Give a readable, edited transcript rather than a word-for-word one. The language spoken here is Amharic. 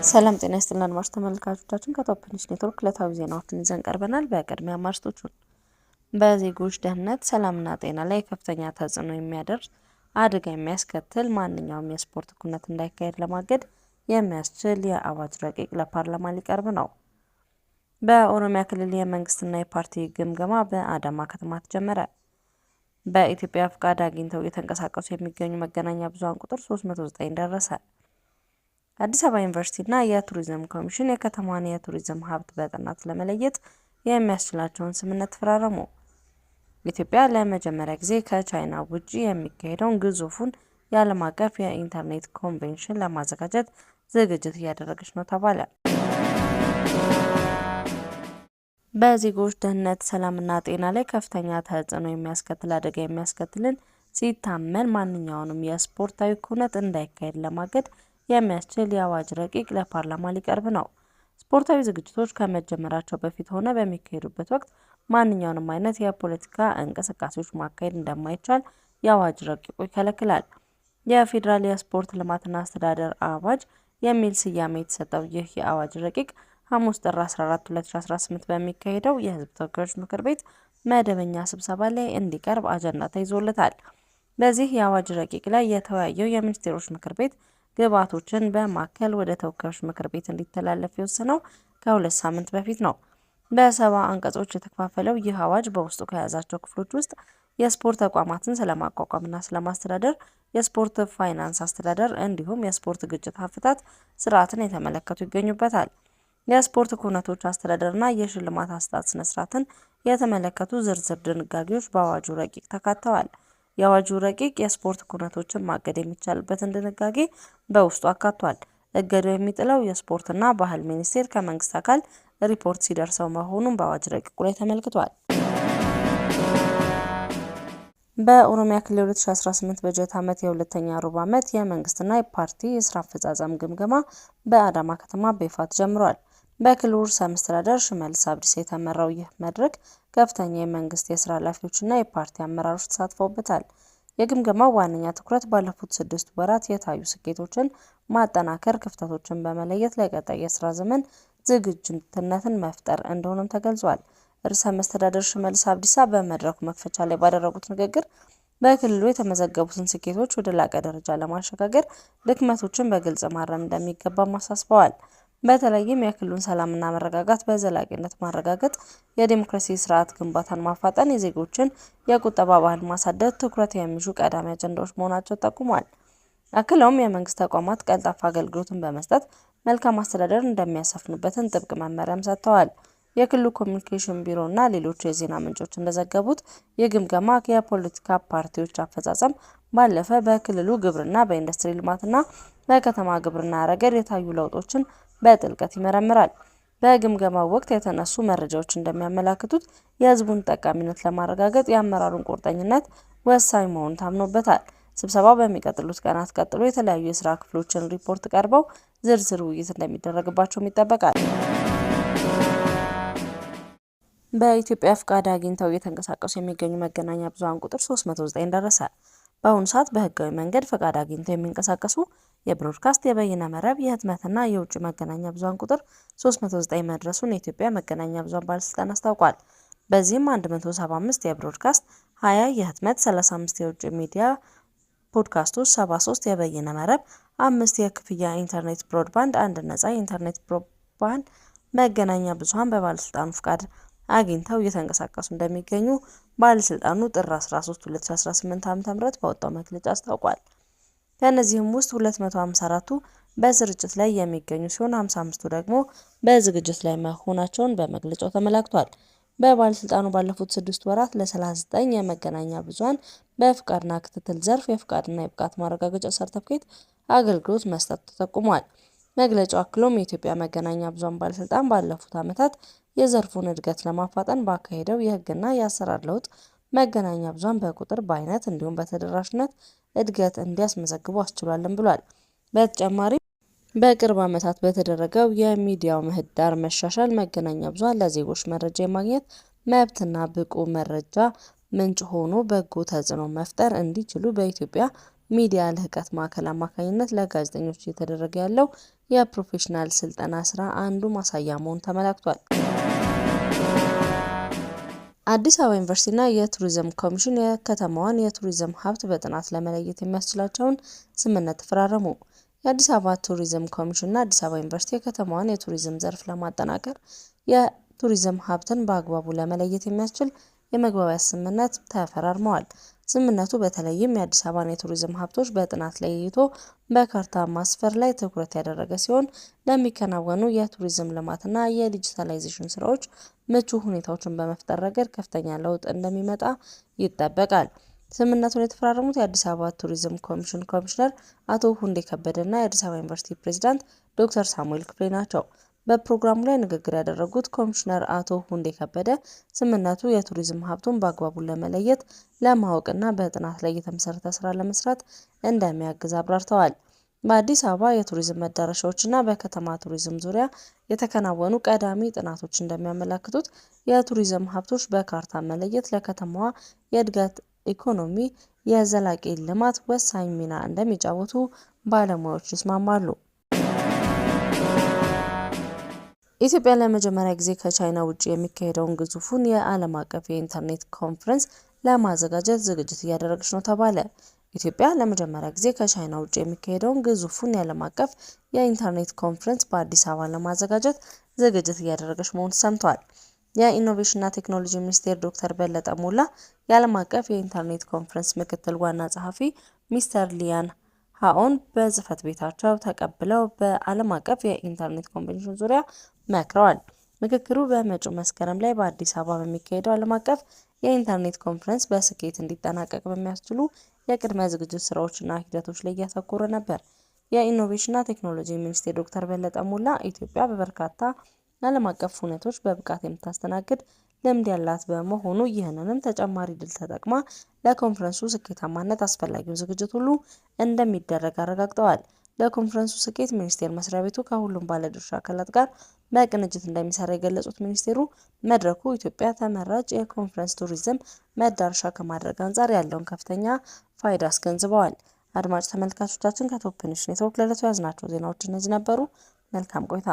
ሰላም ጤና ይስጥልን አድማጭ ተመልካቾቻችን ከቶፕ ኒውስ ኔትወርክ ዕለታዊ ዜናዎችን ይዘን ቀርበናል። በቅድሚያ አርዕስቶቹን በዜጎች ደህንነት ሰላምና ጤና ላይ ከፍተኛ ተጽዕኖ የሚያደርስ አደጋ የሚያስከትል ማንኛውም የስፖርት ኩነት እንዳይካሄድ ለማገድ የሚያስችል የአዋጅ ረቂቅ ለፓርላማ ሊቀርብ ነው። በኦሮሚያ ክልል የመንግስትና የፓርቲ ግምገማ በአዳማ ከተማ ተጀመረ። በኢትዮጵያ ፍቃድ አግኝተው እየተንቀሳቀሱ የሚገኙ መገናኛ ብዙሃን ቁጥር 309 ደረሰ። አዲስ አበባ ዩኒቨርሲቲና የቱሪዝም ኮሚሽን የከተማዋን የቱሪዝም ሀብት በጥናት ለመለየት የሚያስችላቸውን ስምምነት ተፈራረሙ። ኢትዮጵያ ለመጀመሪያ ጊዜ ከቻይና ውጪ የሚካሄደውን ግዙፉን የዓለም አቀፍ የኢንተርኔት ኮንቬንሽን ለማዘጋጀት ዝግጅት እያደረገች ነው ተባለ። በዜጎች ደህንነት ሰላምና ጤና ላይ ከፍተኛ ተጽዕኖ የሚያስከትል አደጋ የሚያስከትልን ሲታመን ማንኛውንም የስፖርታዊ ኩነት እንዳይካሄድ ለማገድ የሚያስችል የአዋጅ ረቂቅ ለፓርላማ ሊቀርብ ነው። ስፖርታዊ ዝግጅቶች ከመጀመራቸው በፊት ሆነ በሚካሄዱበት ወቅት ማንኛውንም አይነት የፖለቲካ እንቅስቃሴዎች ማካሄድ እንደማይቻል የአዋጅ ረቂቁ ይከለክላል። የፌዴራል የስፖርት ልማትና አስተዳደር አዋጅ የሚል ስያሜ የተሰጠው ይህ የአዋጅ ረቂቅ ሐሙስ ጥር 14 2018 በሚካሄደው የሕዝብ ተወካዮች ምክር ቤት መደበኛ ስብሰባ ላይ እንዲቀርብ አጀንዳ ተይዞለታል። በዚህ የአዋጅ ረቂቅ ላይ የተወያየው የሚኒስቴሮች ምክር ቤት ግብዓቶችን በማከል ወደ ተወካዮች ምክር ቤት እንዲተላለፍ የወሰነው ከ2 ሳምንት በፊት ነው። በ70 አንቀጾች የተከፋፈለው ይህ አዋጅ በውስጡ ከያዛቸው ክፍሎች ውስጥ የስፖርት ተቋማትን ስለማቋቋምና ስለማስተዳደር፣ የስፖርት ፋይናንስ አስተዳደር እንዲሁም የስፖርት ግጭት አፈታት ስርዓትን የተመለከቱ ይገኙበታል። የስፖርት ኩነቶች አስተዳደርና የሽልማት አሰጣጥ ስነ-ስርዓትን የተመለከቱ ዝርዝር ድንጋጌዎች በአዋጁ ረቂቅ ተካተዋል። የአዋጁ ረቂቅ የስፖርት ኩነቶችን ማገድ የሚቻልበትን ድንጋጌ በውስጡ አካቷል። እገዳው የሚጥለው የስፖርትና ባህል ሚኒስቴር ከመንግስት አካል ሪፖርት ሲደርሰው መሆኑን በአዋጅ ረቂቁ ላይ ተመልክቷል። በኦሮሚያ ክልል 2018 በጀት ዓመት የሁለተኛ ሩብ ዓመት የመንግስትና የፓርቲ የስራ አፈጻጸም ግምገማ በአዳማ ከተማ በይፋ ተጀምሯል። በክልሉ ርዕሰ መስተዳድር ሽመልስ አብዲሳ የተመራው ይህ መድረክ ከፍተኛ የመንግስት የስራ ኃላፊዎችና የፓርቲ አመራሮች ተሳትፈውበታል። የግምገማው ዋነኛ ትኩረት ባለፉት 6 ወራት የታዩ ስኬቶችን ማጠናከር፣ ክፍተቶችን በመለየት ለቀጣይ የስራ ዘመን ዝግጁነትን መፍጠር እንደሆነም ተገልጿል። ርዕሰ መስተዳድር ሽመልስ አብዲሳ በመድረኩ መክፈቻ ላይ ባደረጉት ንግግር በክልሉ የተመዘገቡትን ስኬቶች ወደ ላቀ ደረጃ ለማሸጋገር ድክመቶችን በግልጽ ማረም እንደሚገባም አሳስበዋል። በተለይም የክልሉን ሰላምና መረጋጋት በዘላቂነት ማረጋገጥ፣ የዲሞክራሲ ስርዓት ግንባታን ማፋጠን፣ የዜጎችን የቁጠባ ባህል ማሳደግ ትኩረት የሚሹ ቀዳሚ አጀንዳዎች መሆናቸው ጠቁሟል። አክለውም የመንግስት ተቋማት ቀልጣፋ አገልግሎትን በመስጠት መልካም አስተዳደር እንደሚያሰፍኑበትን ጥብቅ መመሪያም ሰጥተዋል። የክልሉ ኮሚኒኬሽን ቢሮና ሌሎች የዜና ምንጮች እንደዘገቡት የግምገማ የፖለቲካ ፓርቲዎች አፈጻጸም ባለፈ በክልሉ ግብርና፣ በኢንዱስትሪ ልማትና በከተማ ግብርና ረገድ የታዩ ለውጦችን በጥልቀት ይመረምራል። በግምገማው ወቅት የተነሱ መረጃዎች እንደሚያመላክቱት የህዝቡን ጠቃሚነት ለማረጋገጥ የአመራሩን ቁርጠኝነት ወሳኝ መሆኑ ታምኖበታል። ስብሰባው በሚቀጥሉት ቀናት ቀጥሎ የተለያዩ የስራ ክፍሎችን ሪፖርት ቀርበው ዝርዝር ውይይት እንደሚደረግባቸውም ይጠበቃል። በኢትዮጵያ ፍቃድ አግኝተው እየተንቀሳቀሱ የሚገኙ መገናኛ ብዙሃን ቁጥር 309 ደረሰ። በአሁኑ ሰዓት በህጋዊ መንገድ ፍቃድ አግኝተው የሚንቀሳቀሱ የብሮድካስት፣ የበይነ መረብ፣ የህትመትና የውጭ መገናኛ ብዙሃን ቁጥር 309 መድረሱን የኢትዮጵያ መገናኛ ብዙሃን ባለስልጣን አስታውቋል። በዚህም 175 የብሮድካስት፣ 20 የህትመት፣ 35 የውጭ ሚዲያ ፖድካስቶች፣ 73 የበይነ መረብ፣ 5 የክፍያ ኢንተርኔት ብሮድባንድ፣ 1 ነፃ የኢንተርኔት ብሮድባንድ መገናኛ ብዙሃን በባለስልጣኑ ፍቃድ አግኝተው እየተንቀሳቀሱ እንደሚገኙ ባለስልጣኑ ጥር 13 2018 ዓ.ም ባወጣው መግለጫ አስታውቋል። ከእነዚህም ውስጥ 254ቱ በስርጭት ላይ የሚገኙ ሲሆን 55ቱ ደግሞ በዝግጅት ላይ መሆናቸውን በመግለጫው ተመላክቷል። በባለስልጣኑ ባለፉት 6 ወራት ለ39 የመገናኛ ብዙሃን በፍቃድና ክትትል ዘርፍ የፍቃድና የብቃት ማረጋገጫ ሰርተፍኬት አገልግሎት መስጠቱ ተጠቁሟል። መግለጫው አክሎም የኢትዮጵያ መገናኛ ብዙሃን ባለስልጣን ባለፉት ዓመታት የዘርፉን እድገት ለማፋጠን ባካሄደው የህግና የአሰራር ለውጥ መገናኛ ብዙሃን በቁጥር፣ በአይነት እንዲሁም በተደራሽነት እድገት እንዲያስመዘግቡ አስችሏልም ብሏል። በተጨማሪም በቅርብ ዓመታት በተደረገው የሚዲያው ምህዳር መሻሻል መገናኛ ብዙሃን ለዜጎች መረጃ የማግኘት መብትና ብቁ መረጃ ምንጭ ሆኖ በጎ ተጽዕኖ መፍጠር እንዲችሉ በኢትዮጵያ ሚዲያ ልህቀት ማዕከል አማካኝነት ለጋዜጠኞች እየተደረገ ያለው የፕሮፌሽናል ስልጠና ስራ አንዱ ማሳያ መሆኑ ተመላክቷል። አዲስ አበባ ዩኒቨርሲቲና የቱሪዝም ኮሚሽን የከተማዋን የቱሪዝም ሀብት በጥናት ለመለየት የሚያስችላቸውን ስምምነት ተፈራረሙ። የአዲስ አበባ ቱሪዝም ኮሚሽንና አዲስ አበባ ዩኒቨርሲቲ የከተማዋን የቱሪዝም ዘርፍ ለማጠናከር የቱሪዝም ሀብትን በአግባቡ ለመለየት የሚያስችል የመግባቢያ ስምምነት ተፈራርመዋል። ስምምነቱ በተለይም የአዲስ አበባን የቱሪዝም ሀብቶች በጥናት ለይቶ በካርታ ማስፈር ላይ ትኩረት ያደረገ ሲሆን ለሚከናወኑ የቱሪዝም ልማትና የዲጂታላይዜሽን ስራዎች ምቹ ሁኔታዎችን በመፍጠር ረገድ ከፍተኛ ለውጥ እንደሚመጣ ይጠበቃል። ስምምነቱን የተፈራረሙት የአዲስ አበባ ቱሪዝም ኮሚሽን ኮሚሽነር አቶ ሁንዴ ከበደና የአዲስ አበባ ዩኒቨርሲቲ ፕሬዝዳንት ዶክተር ሳሙኤል ክፍሌ ናቸው። በፕሮግራሙ ላይ ንግግር ያደረጉት ኮሚሽነር አቶ ሁንዴ ከበደ ስምምነቱ የቱሪዝም ሀብቱን በአግባቡ ለመለየት ለማወቅና በጥናት ላይ የተመሰረተ ስራ ለመስራት እንደሚያግዝ አብራርተዋል። በአዲስ አበባ የቱሪዝም መዳረሻዎችና በከተማ ቱሪዝም ዙሪያ የተከናወኑ ቀዳሚ ጥናቶች እንደሚያመለክቱት የቱሪዝም ሀብቶች በካርታ መለየት ለከተማዋ የእድገት ኢኮኖሚ፣ የዘላቂ ልማት ወሳኝ ሚና እንደሚጫወቱ ባለሙያዎች ይስማማሉ። ኢትዮጵያ ለመጀመሪያ ጊዜ ከቻይና ውጭ የሚካሄደውን ግዙፉን የዓለም አቀፍ የኢንተርኔት ኮንፈረንስ ለማዘጋጀት ዝግጅት እያደረገች ነው ተባለ። ኢትዮጵያ ለመጀመሪያ ጊዜ ከቻይና ውጭ የሚካሄደውን ግዙፉን የዓለም አቀፍ የኢንተርኔት ኮንፈረንስ በአዲስ አበባ ለማዘጋጀት ዝግጅት እያደረገች መሆኑ ሰምቷል። የኢኖቬሽንና ቴክኖሎጂ ሚኒስቴር ዶክተር በለጠ ሞላ የዓለም አቀፍ የኢንተርኔት ኮንፈረንስ ምክትል ዋና ጸሐፊ ሚስተር ሊያን ሃኦን በጽህፈት ቤታቸው ተቀብለው በዓለም አቀፍ የኢንተርኔት ኮንቬንሽን ዙሪያ መክረዋል። ምክክሩ በመጪው መስከረም ላይ በአዲስ አበባ በሚካሄደው ዓለም አቀፍ የኢንተርኔት ኮንፈረንስ በስኬት እንዲጠናቀቅ በሚያስችሉ የቅድመ ዝግጅት ስራዎችና ሂደቶች ላይ እያተኮረ ነበር። የኢኖቬሽንና ቴክኖሎጂ ሚኒስቴር ዶክተር በለጠ ሞላ ኢትዮጵያ በበርካታ ዓለም አቀፍ ሁነቶች በብቃት የምታስተናግድ ልምድ ያላት በመሆኑ ይህንንም ተጨማሪ ድል ተጠቅማ ለኮንፈረንሱ ስኬታማነት አስፈላጊው ዝግጅት ሁሉ እንደሚደረግ አረጋግጠዋል። ለኮንፈረንሱ ስኬት ሚኒስቴር መስሪያ ቤቱ ከሁሉም ባለድርሻ አካላት ጋር በቅንጅት እንደሚሰራ የገለጹት ሚኒስቴሩ መድረኩ ኢትዮጵያ ተመራጭ የኮንፈረንስ ቱሪዝም መዳረሻ ከማድረግ አንጻር ያለውን ከፍተኛ ፋይዳ አስገንዝበዋል። አድማጭ ተመልካቾቻችን ከቶፕ ኔሽን ኔትወርክ ለዕለቱ ያዝናቸው ዜናዎች እነዚህ ነበሩ። መልካም ቆይታ።